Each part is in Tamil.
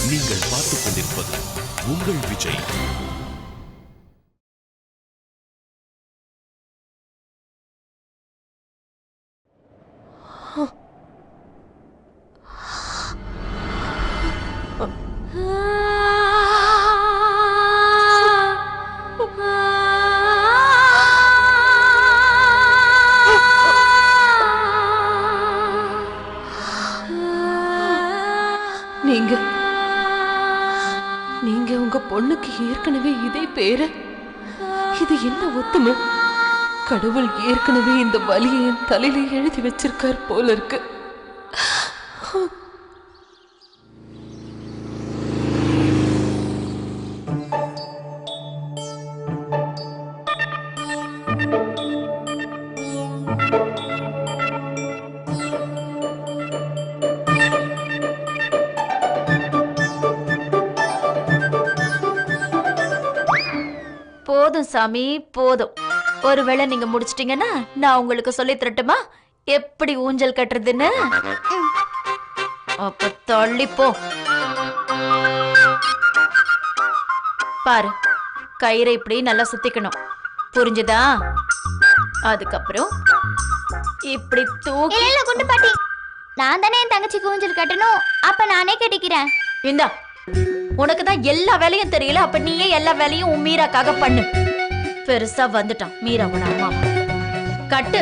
நீங்கள் பார்த்துக் கொண்டிருப்பது உங்கள் விஜய். நீங்க உங்க பொண்ணுக்கு ஏற்கனவே இதே பேரு. இது என்ன ஒத்துமை? கடவுள் ஏற்கனவே இந்த வலியை என் தலையில எழுதி வச்சிருக்கார் போல இருக்கு. போதும் சாமி, போதும். ஒருவேளை நீங்க முடிச்சிட்டீங்கன்னா நான் உங்களுக்கு சொல்லி தரட்டுமா எப்படி ஊஞ்சல் கட்டுறதுன்னு? அப்ப தள்ளிப்போ. பாரு, கயிறை இப்படி நல்லா சுத்திக்கணும், புரிஞ்சுதா? அதுக்கப்புறம் இப்படி தூக்கி. இல்ல குண்டு பாட்டி, நான் தானே என் தங்கச்சிக்கு ஊஞ்சல் கட்டணும், அப்ப நானே கட்டிக்கிறேன். இந்தா, உனக்கு தான் எல்லா வேலையும் தெரியல, அப்ப நீயே எல்லா வேலையும் உன் மீராக்காக பண்ணு. பெருசா வந்துட்டான் மீரா உன அம்மா. கட்டு.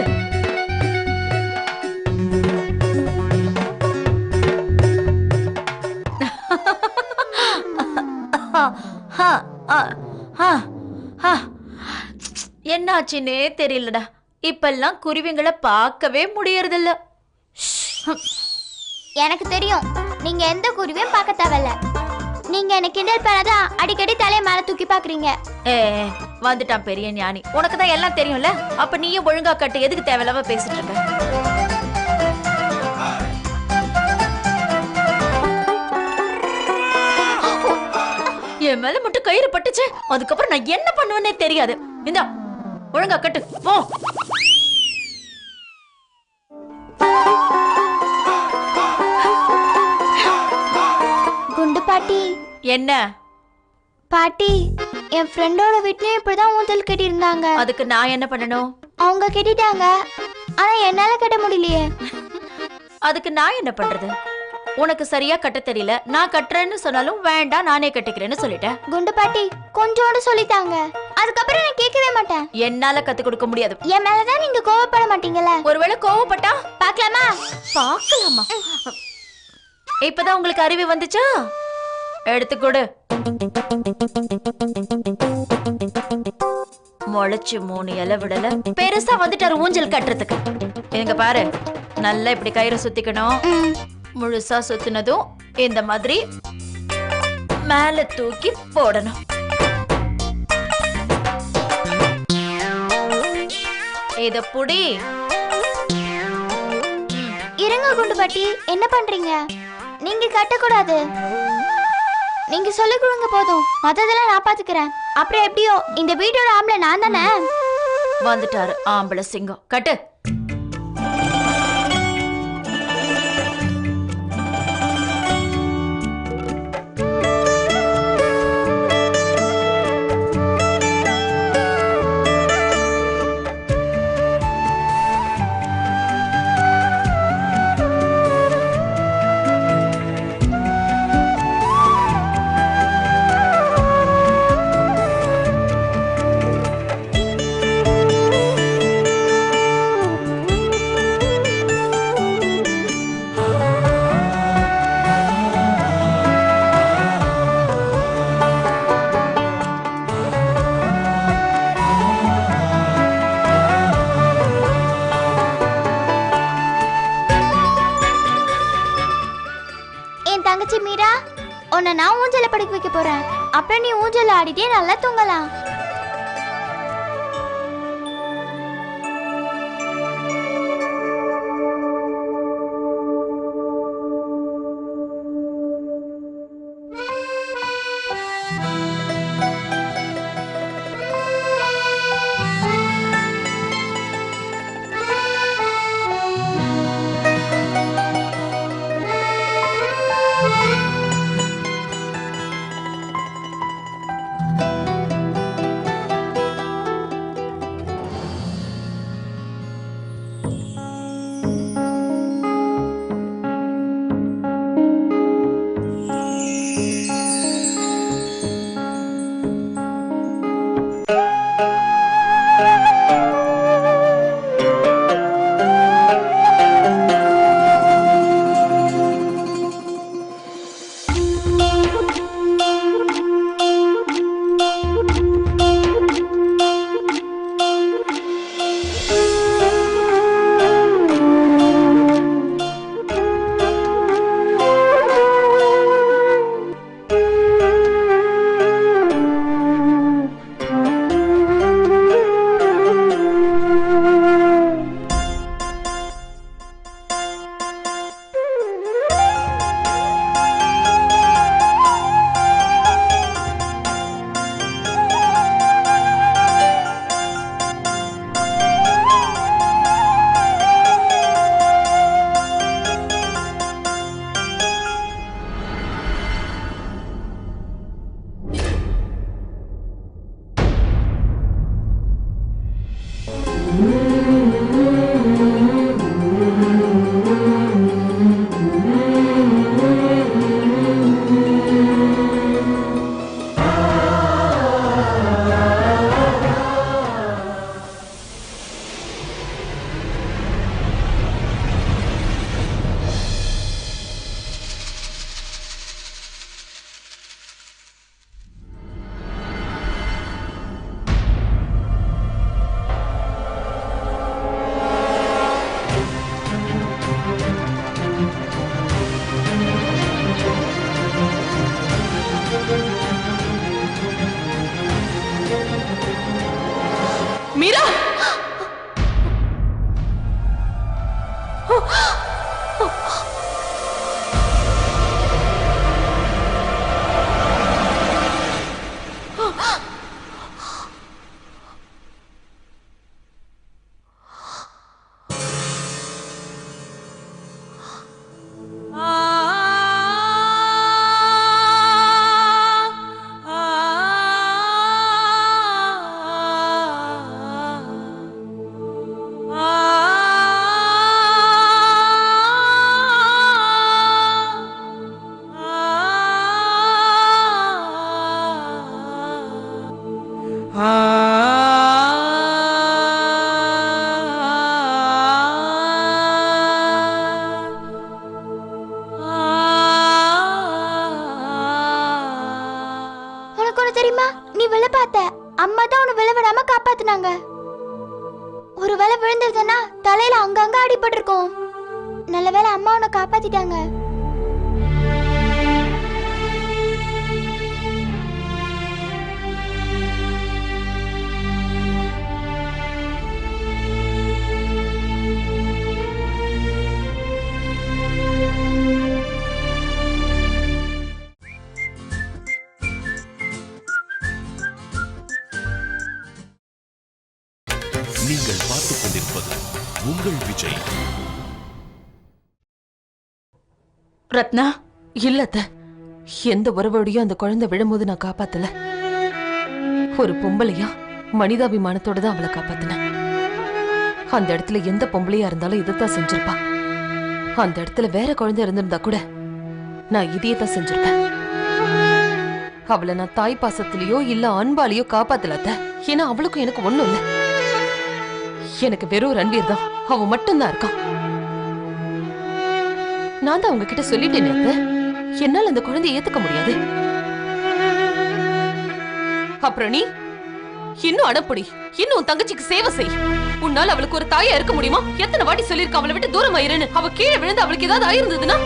என்னாச்சுன்னே தெரியலடா. இப்பெல்லாம் குருவிங்களை பார்க்கவே முடியறதில்ல. எனக்கு தெரியும், நீங்க எந்த குருவியும் பார்க்க தேவையில்ல. நீங்க எனக்கு கிண்டல் பண்ணாதான் அடிக்கடி தலைய மேல தூக்கி பாக்குறீங்க. வந்துட்டான் பெரிய ஞானி. உனக்கு தான் எல்லாம் தெரியும்ல, அப்ப நீயே ஒழுங்கா கட்டு. எதுக்கு தேவையில்லாம பேசிட்டு இருக்க? என் மேல மட்டும் கயிறு பட்டுச்சு, அதுக்கப்புறம் நான் என்ன பண்ணுவேன்னே தெரியாது. இந்தா, ஒழுங்கா கட்டு போ. குண்டு பாட்டி. என்ன பாட்டி, என் ஃப்ரெண்டோட வீட்லயும் இப்படிதான் ஊஞ்சல் கட்டி இருந்தாங்க. அதுக்கு நான் என்ன பண்ணணும்? அவங்க கட்டிட்டாங்க, ஆனா என்னால கட்ட முடியலையே. அதுக்கு நான் என்ன பண்றது? உனக்கு சரியா கட்ட தெரியல, நான் கட்டுறேன்னு சொன்னாலும் வேண்டாம் நானே கட்டிக்கிறேன்னு சொல்லிட்டேன். குண்டு பாட்டி, கொஞ்சோண்டு சொல்லிட்டாங்க, அதுக்கப்புறம் நான் கேட்கவே மாட்டேன். என்னால கத்து கொடுக்க முடியாது. என் மேலதான் நீங்க கோவப்பட மாட்டீங்கல்ல? ஒருவேளை கோவப்பட்டா பாக்கலாமா? பாக்கலாமா? இப்பதான் உங்களுக்கு அறிவு வந்துச்சா? எடுத்து கொடு. முளைச்சு 3 இலை விடல, பெருசா வந்துட்டாரு ஊஞ்சல் கட்டுறதுக்கு. எங்க பாரு, நல்லா இப்படி கயிறு சுத்திக்கணும். முழுசா சுத்தினதும் இந்த மாதிரி மேல தூக்கி போடணும். இத புடி. இருங்க குண்டு பாட்டி, என்ன பண்றீங்க? நீங்க கட்டக்கூடாது, நீங்க சொல்லிக் கொடுங்க போதும், மத்ததெல்லாம் நான் பாத்துக்கிறேன். அப்புறம் எப்படியோ இந்த வீட்டோட ஆம்பளை நான் தானே. வந்துட்டாரு ஆம்பளை சிங்கம். கட்டு. தங்கச்சி மீரா, உன்னை நான் ஊஞ்சல படுக்க வைக்க போறேன். அப்புறம் நீ ஊஞ்சல் ஆடிட்டே நல்லா தூங்கலாம். மீரா! தெரியுமா, நீ விழ பார்த்த அம்மா தான் உன்னை விழ விடாம காப்பாத்துனாங்க. ஒரு வேளை விழுந்திருந்தனா தலையில அங்கங்க அடிபட்டு இருக்கும். நல்ல வேளை அம்மா உன்னை காப்பாத்திட்டாங்க. நீங்கள் பார்த்துக் கொண்டிருப்பது உங்கள் விஜய். ரத்னா, இல்லத்த, எந்த உறவோடையும் அந்த குழந்தை விழும்போது நான் காப்பாத்தல. ஒரு பொம்பளையா மனிதாபிமானத்தோட தான் அவளை காப்பாத்தின. அந்த இடத்துல எந்த பொம்பளையா இருந்தாலும் இதைத்தான் செஞ்சிருப்பா. அந்த இடத்துல வேற குழந்தை இருந்திருந்தா கூட நான் இதையத்தான் செஞ்சிருப்பேன். அவளை நான் தாய் பாசத்திலயோ இல்ல அன்பாலேயோ காப்பாத்தலத்த. ஏன்னா அவளுக்கும் எனக்கு ஒண்ணும் இல்ல. எனக்கு வெறும் ரன்வீர் தான், அவன் மட்டும்தான் இருக்கான். நான் தான் உங்ககிட்ட சொல்லிட்டேன், என்னால அந்த குழந்தையை ஏத்துக்க முடியாது. அப்புறம் நீ இன்னும் அடப்படி, இன்னும் தங்கச்சிக்கு சேவை செய். உன்னால அவளுக்கு ஒரு தாயா இருக்க முடியுமா? எத்தனை வாட்டி சொல்லிருக்க அவளை விட்டு தூரமா இருன்னு. அவ கீழே விழுந்து அவளுக்கு ஏதாவது ஆயிருந்ததுன்னா?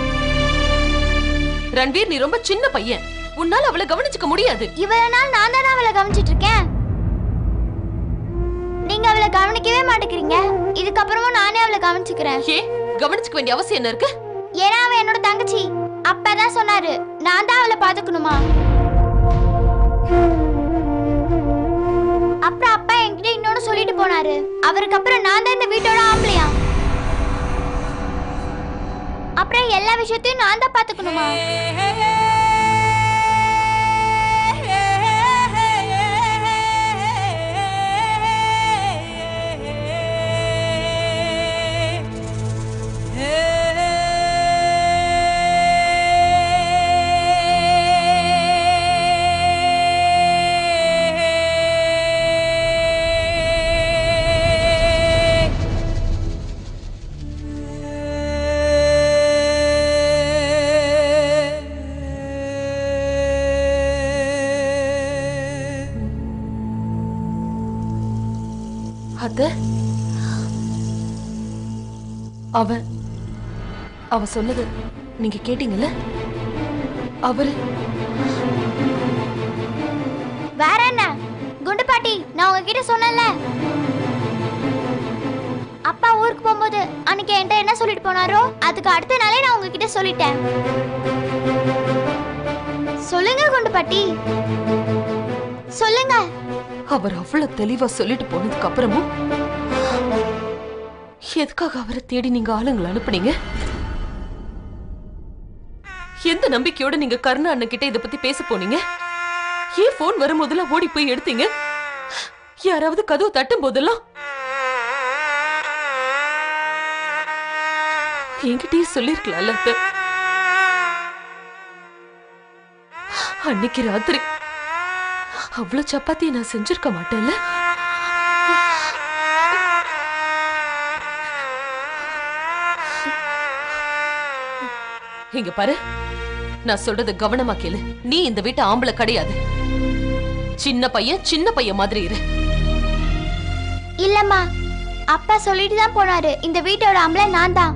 ரன்வீர், நீ ரொம்ப சின்ன பையன், உன்னால அவளை கவனிச்சுக்க முடியாது. இவ்வளவு நாள் நான் தானே அவளை கவனிச்சிட்டு இருக்கேன். நீங்க அவளை கவனிக்கவே மாட்டேங்கிறீங்க. இதுக்கப்புறமும் நானே அவளை கவனிச்சுக்கிறேன். ஏ, கவனிச்சுக்க வேண்டிய அவசியம் என்ன இருக்கு? ஏன்னா அவ என்னோட தங்கச்சி. அப்பதான் சொன்னாரு நான் தான் அவளை பாத்துக்கணுமா. அப்புறம் அப்பா என்கிட்ட இன்னொன்னு சொல்லிட்டு போனாரு. அவருக்கு அப்புறம் நான் தான் இந்த வீட்டோட ஆம்பளையா. அப்புறம் எல்லா விஷயத்தையும் நான் தான் பாத்துக்கணுமா. அத்தை, அவ சொன்னது நீங்க கேட்டீங்கல்ல? அவரு வேற என்ன குண்டு பாட்டி, நான் உங்ககிட்ட சொன்னேன்ல, அப்பா ஊருக்கு போகும்போது அன்னைக்கு என்கிட்ட என்ன சொல்லிட்டு போனாரோ அதுக்கு அடுத்த நாளே நான் உங்ககிட்ட சொல்லிட்டேன். சொல்லுங்க குண்டு பாட்டி, சொல்லுங்க. அவர் அவ்வளவு தெளிவா சொல்லிட்டு போனதுக்கு அப்புறமும் எதுக்காக அவரை தேடி நீங்க ஆளுங்களை அனுப்புனீங்க? எந்த நம்பிக்கையோட நீங்க கருணா அண்ணன் கிட்ட இத பத்தி பேச போனீங்க? ஏன் போன் வரும்போதெல்லாம் ஓடி போய் எடுத்தீங்க? யாராவது கதவு தட்டும் போதெல்லாம் என்கிட்டயே சொல்லிருக்கலாம்ல அத்தை. அன்னைக்கு ராத்திரி அவ்வளவு சப்பாத்தியை நான் செஞ்சிருக்க மாட்டேன்ல. இங்க பாரு, நான் சொல்றது கவனமா கேளு. நீ இந்த வீட்டு ஆம்பளை கிடையாது. சின்ன பையன் மாதிரி இரு. இல்லம்மா, அப்பா சொல்லிட்டு தான் போனாரு இந்த வீட்டோட ஆம்பளை நான் தான்.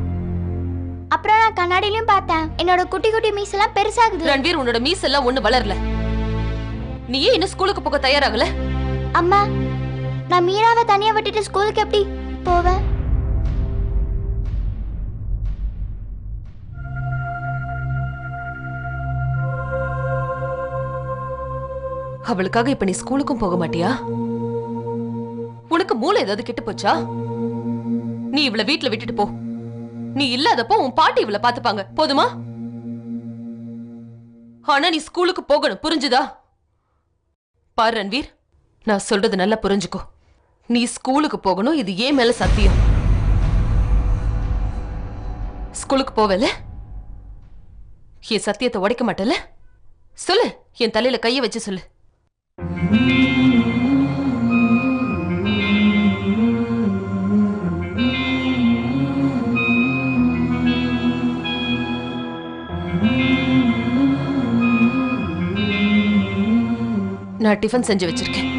அப்புறம் நான் கண்ணாடியிலயும் பார்த்தேன், என்னோட குட்டி குட்டி மீசெல்லாம் பெருசாகுது. ரன்வீர், உன்னோட மீசெல்லாம் ஒண்ணு வளரல. நீ ஏன் இன்னும் ஸ்கூலுக்கு போக தயாராகல? அம்மா, நான் மீராவை தனியா விட்டுட்டு ஸ்கூலுக்கு எப்படி போவேன்? அவளுக்காக இப்ப நீ ஸ்கூலுக்கும் போக மாட்டியா? உனக்கு மூளை ஏதாவது கெட்டு போச்சா? நீ இவளை வீட்டுல விட்டுட்டு போ. நீ இல்லாதப்போ உன் பாட்டி இவளை பாத்துப்பாங்க, போதுமா? ஆனா நீ ஸ்கூலுக்கு போகணும், புரிஞ்சுதா? பாரு ரன்வீர், நான் சொல்றது நல்லா புரிஞ்சுக்கோ. நீ ஸ்கூலுக்கு போகணும், இது ஏன் மேல சத்தியம். ஸ்கூலுக்கு போவல? என் சத்தியத்தை உடைக்க மாட்டல? சொல்லு, என் தலையில கைய வச்சு சொல்லு. நான் டிஃபன் செஞ்சு வச்சிருக்கேன்.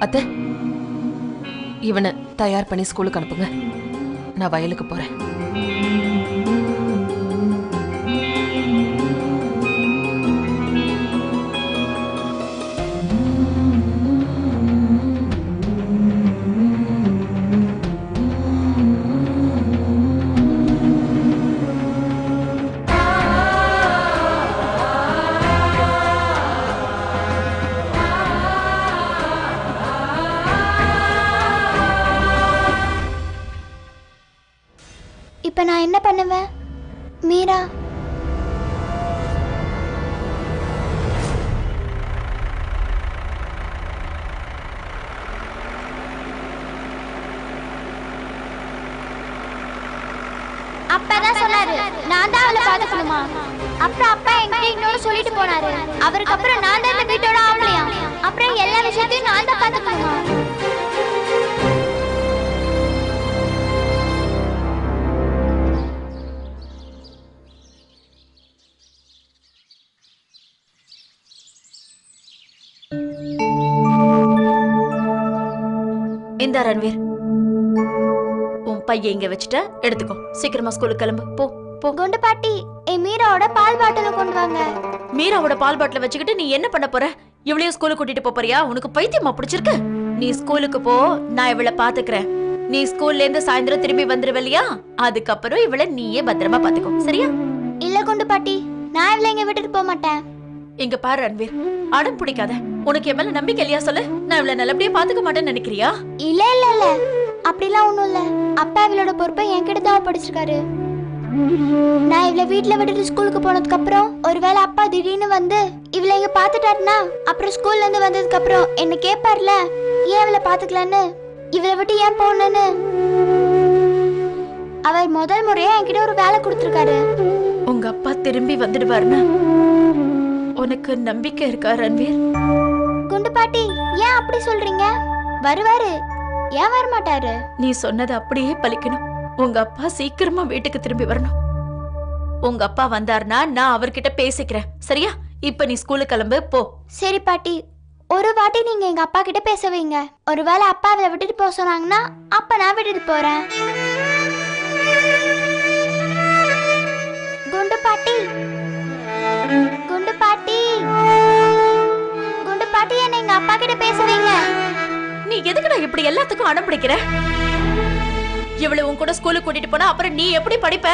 அத்தை, இவனை தயார் பண்ணி ஸ்கூலுக்கு அனுப்புங்க. நான் வயலுக்கு போறேன். இப்ப நான் என்ன பண்ணுவேன்? மீரா, அப்பதான் சொன்னாரு நான் தான் அவளை பாத்துக்கணுமா. அப்புறம் அப்பா என்கிட்ட இன்னொரு சொல்லிட்டு போனாரு, அவருக்கு அப்புறம் நான் தான் இந்த வீட்டோட ஆம்பளையா. அப்புறம் எல்லா விஷயத்தையும் நான் தான் பாத்துக்கணுமா. இந்த ரன்வீர், உன் பையன் இங்க வச்சுட்ட, எடுத்துக்கோ. சீக்கிரமா ஸ்கூலுக்கு கிளம்பு, போ போ. குண்டு பாட்டி, மீராவோட பால் பாட்டில கொண்டு வாங்க. மீராவோட பால் பாட்டில வச்சுக்கிட்டு நீ என்ன பண்ண போற? இவளையும் ஸ்கூலுக்கு கூட்டிட்டு போறியா? உனக்கு பைத்தியமா பிடிச்சிருக்கு? நீ ஸ்கூலுக்கு போ, நான் இவளை பாத்துக்கிறேன். நீ ஸ்கூல்ல இருந்து சாயந்தரம் திரும்பி வந்துருவல்லையா? அதுக்கப்புறம் இவளை நீயே பத்திரமா பாத்துக்கோ, சரியா? இல்ல குண்டு பாட்டி, நான் இவளை இங்க விட்டுட்டு போக மாட்டேன். இங்க பாரு ரன்வீர், அடம் பிடிக்காத. உனக்கு என் மேல நம்பிக்கை இல்லையா? சொல்லு, நான் இவளை நல்லபடியா பாத்துக்க மாட்டேன்னு நினைக்கிறியா? இல்ல இல்ல இல்ல, அப்படிலாம் ஒண்ணும் இல்ல. அப்பா இவளோட பொறுப்பை என்கிட்ட தான் படிச்சிருக்காரு. நான் இவளை வீட்டுல விட்டுட்டு ஸ்கூலுக்கு போனதுக்கு அப்புறம் ஒருவேளை அப்பா திடீர்னு வந்து இவளை இங்க பாத்துட்டாருன்னா, அப்புறம் ஸ்கூல்ல இருந்து வந்ததுக்கு அப்புறம் என்ன கேட்பார்ல, ஏன் இவளை பாத்துக்கலன்னு, இவளை விட்டு ஏன் போனேன்னு. அவர் முதல் முறையா என்கிட்ட ஒரு வேலை கொடுத்திருக்காரு. உங்க அப்பா திரும்பி வந்துடுவாருன்னு உனக்கு நம்பிக்கை இருக்கா ரன்வீர்? குண்டு பாட்டி, ஏன் அப்படி சொல்றீங்க? வருவாரு, ஏன் வர மாட்டாரு? நீ சொன்னது அப்படியே பலிக்கணும். உங்க அப்பா சீக்கிரமா வீட்டுக்கு திரும்பி வரணும். உங்க அப்பா வந்தாருன்னா நான் அவர்கிட்ட பேசிக்கிறேன், சரியா? இப்ப நீ ஸ்கூலுக்கு கிளம்பு, போ. சரி பாட்டி, ஒரு வாட்டி நீங்க எங்க அப்பா கிட்ட பேச வைங்க. ஒருவேளை அப்பா அவளை விட்டுட்டு போக சொன்னாங்கன்னா அப்ப நான் விட்டுட்டு போறேன். குண்டு பாட்டி, குண்டு பாட்டி, குண்டு பாட்டி, என்ன எங்க அப்பா கிட்ட பேச வைங்க. நீ எதுக்குடா இப்படி எல்லாத்துக்கும் அடம் பிடிக்கிற? இவளை உன் கூட ஸ்கூலுக்கு கூட்டிட்டு போனா அப்புறம் நீ எப்படி படிப்ப?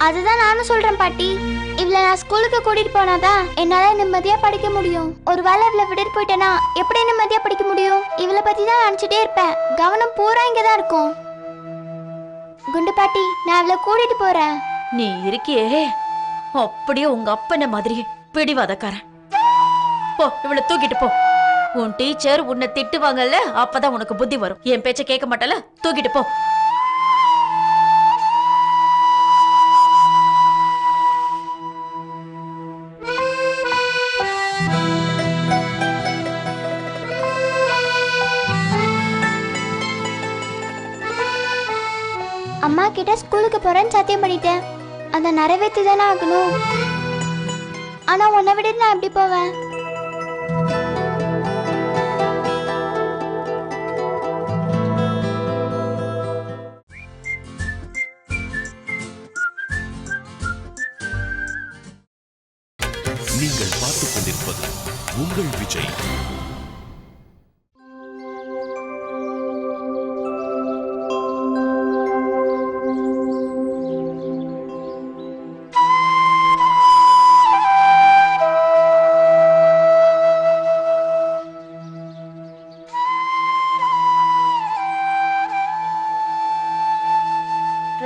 அதுதான் நானும் சொல்றேன் பாட்டி. இவளை நான் ஸ்கூலுக்கு கூட்டிட்டு போனாதான் என்னால நிம்மதியா படிக்க முடியும். ஒருவேளை இவளை விட்டுட்டு போயிட்டேனா எப்படி நிம்மதியா படிக்க முடியும்? இவளை பத்தி தான் நினைச்சிட்டே இருப்பேன். கவனம் பூரா இங்கதான் இருக்கும். குண்டு பாட்டி, நான் இவளை கூட்டிட்டு போறேன். நீ இருக்கியே அப்படியே உங்க அப்பன மாதிரி பிடிவாதக்காரன். போ, இவளை தூக்கிட்டு போ. உன் டீச்சர் உன்னை திட்டுவாங்கல்ல, அப்பதான் உனக்கு புத்தி வரும். என் பேச்ச கேட்க மாட்டல, தூக்கிட்டு போ. அம்மா கிட்ட ஸ்கூலுக்கு போறேன்னு சத்தியம் பண்ணிட்டேன். அதை நிறைவேற்றி தானே ஆகணும். ஆனா உன்னை விட நான் எப்படி போவேன்? நீங்கள் பார்த்துக் கொண்டிருப்பது உங்கள் விஜய்.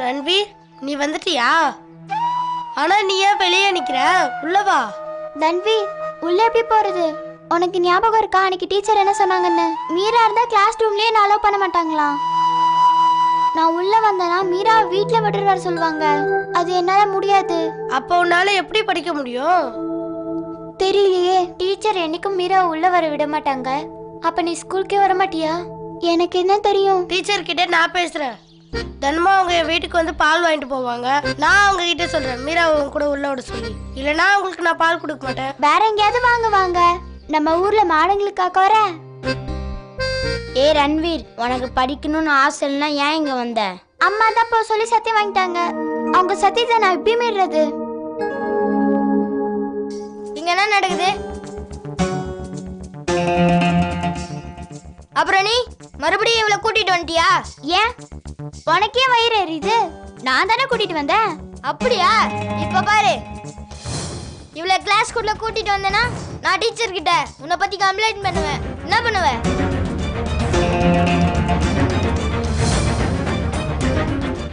ரன்வீர், நீ வந்துட்டியா? ஆனா நீ ஏன் வெளியே நிக்கிற? உள்ளவா. தன்வீர், உள்ள எப்படி போறது? உனக்கு ஞாபகம் இருக்கா அன்னைக்கு டீச்சர் என்ன சொன்னாங்கன்னு? மீரா இருந்தா கிளாஸ் ரூம்லயே நான் அலோவ் பண்ண மாட்டாங்களா? நான் உள்ள வந்தேனா மீரா வீட்ல விட்டுட்டு வர சொல்லுவாங்க. அது என்னால முடியாது. அப்ப உன்னால எப்படி படிக்க முடியும்? தெரியலையே. டீச்சர் என்னைக்கும் மீரா உள்ள வர விட மாட்டாங்க. அப்ப நீ ஸ்கூலுக்கே வர மாட்டியா? எனக்கு என்ன தெரியும்? டீச்சர் கிட்ட நான் பேசுறேன். தினமும் அவங்க என் வீட்டுக்கு வந்து பால் வாங்கிட்டு போவாங்க. நான் அவங்க கிட்ட சொல்றேன் மீரா அவங்க கூட உள்ள விட சொல்லி. இல்லனா உங்களுக்கு நான் பால் கொடுக்க மாட்டேன். வேற எங்கேயாவது வாங்க. நம்ம ஊர்ல மாடுங்களுக்காக வர. ஏ ரன்வீர், உனக்கு படிக்கணும்னு ஆசை இல்லைன்னா ஏன் இங்க வந்த? அம்மா தான் போ சொல்லி சத்தியம் வாங்கிட்டாங்க. அவங்க சத்தியத்தை நான் எப்படி மீறது? இங்க என்ன நடக்குது? அப்புறம் நீ மறுபடியும் இவளை கூட்டிட்டு வந்துட்டியா? ஏன் உனக்கே வயிறு எரியுது? நான் தானே கூட்டிட்டு வந்தேன். அப்படியா? இப்ப பாரு, இவளை கிளாஸ்க்குள்ள கூட்டிட்டு வந்தேன்னா நான் டீச்சர் கிட்ட உன்னை பத்தி கம்ப்ளைண்ட் பண்ணுவேன். என்ன பண்ணுவேன்?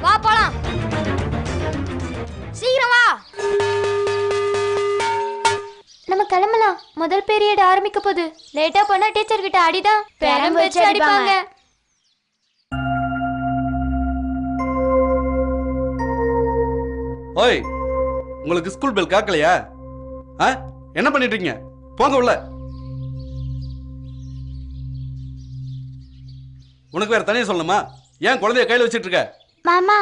வா போலாம், சீக்கிரம் வா. நம்ம கிளம்பலாம். முதல் பீரியட் ஆரம்பிக்க போகுது. லேட்டா போனா டீச்சர் கிட்ட அடிதான் பெரம்பு வச்சு அடிப்பாங்க. ஓய், உங்களுக்கு ஸ்கூல் பெல் கேட்கலையா? என்ன பண்ணிட்டு இருக்கீங்க? போங்க உள்ள. உனக்கு வேற தனியா சொல்லணுமா? ஏன் குழந்தைய கையில வச்சிட்டு இருக்க? மாமா,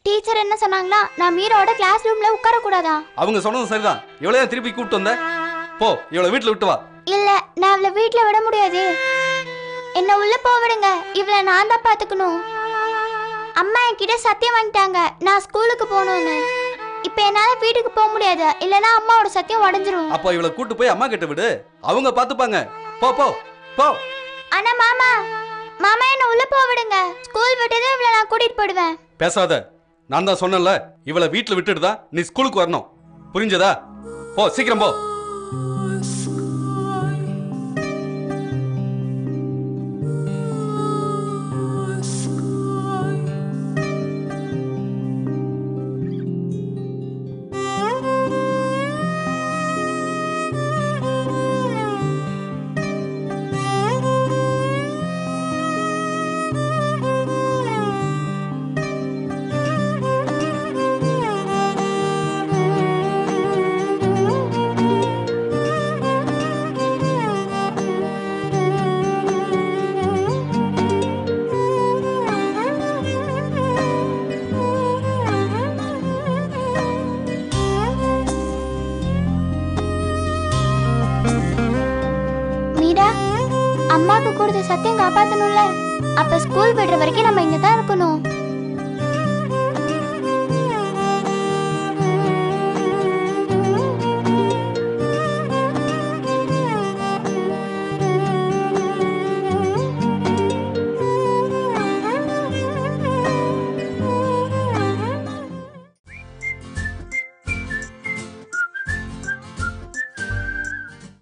டீச்சர் என்ன சொன்னாங்களா? நான் மீரோட கிளாஸ் ரூம்ல உட்கார கூடாதா? அவங்க சொன்னது சரிதான். இவளையா திருப்பி கூப்பிட்டு வந்த? போ, இவளை வீட்டுல விட்டு வா. இல்ல, நான் அவளை வீட்டுல விட முடியாது. என்ன உள்ள போக விடுங்க. இவளை நான் தான் பாத்துக்கணும். அம்மா என்கிட்ட சத்தியம் வாங்கிட்டாங்க நான் ஸ்கூலுக்கு போகணும்னு. இப்ப என்னால வீட்டுக்கு போக முடியாது. இல்லனா அம்மாவோட சத்தியம் உடைஞ்சிரும். அப்ப இவளை கூட்டு போய் அம்மா கிட்ட விடு. அவங்க பாத்துப்பாங்க. போ போ போ. ஆனா மாமா, மாமா என்ன உள்ள போக விடுங்க. ஸ்கூல் விட்டதும் இவளை நான் கூட்டிட்டு போயிடுவேன். பேசாத. நான் தான் சொன்னேன்ல, இவளை வீட்டுல விட்டுட்டு தான் நீ ஸ்கூலுக்கு வரணும். புரிஞ்சதா? போ, சீக்கிரம் போ. மீரா, அம்மாக்கு கொடுத்த சத்தியம் காப்பாத்தணும்ல. அப்ப ஸ்கூல் விடுற வரைக்கும் நம்ம இங்க தான் இருக்கணும்.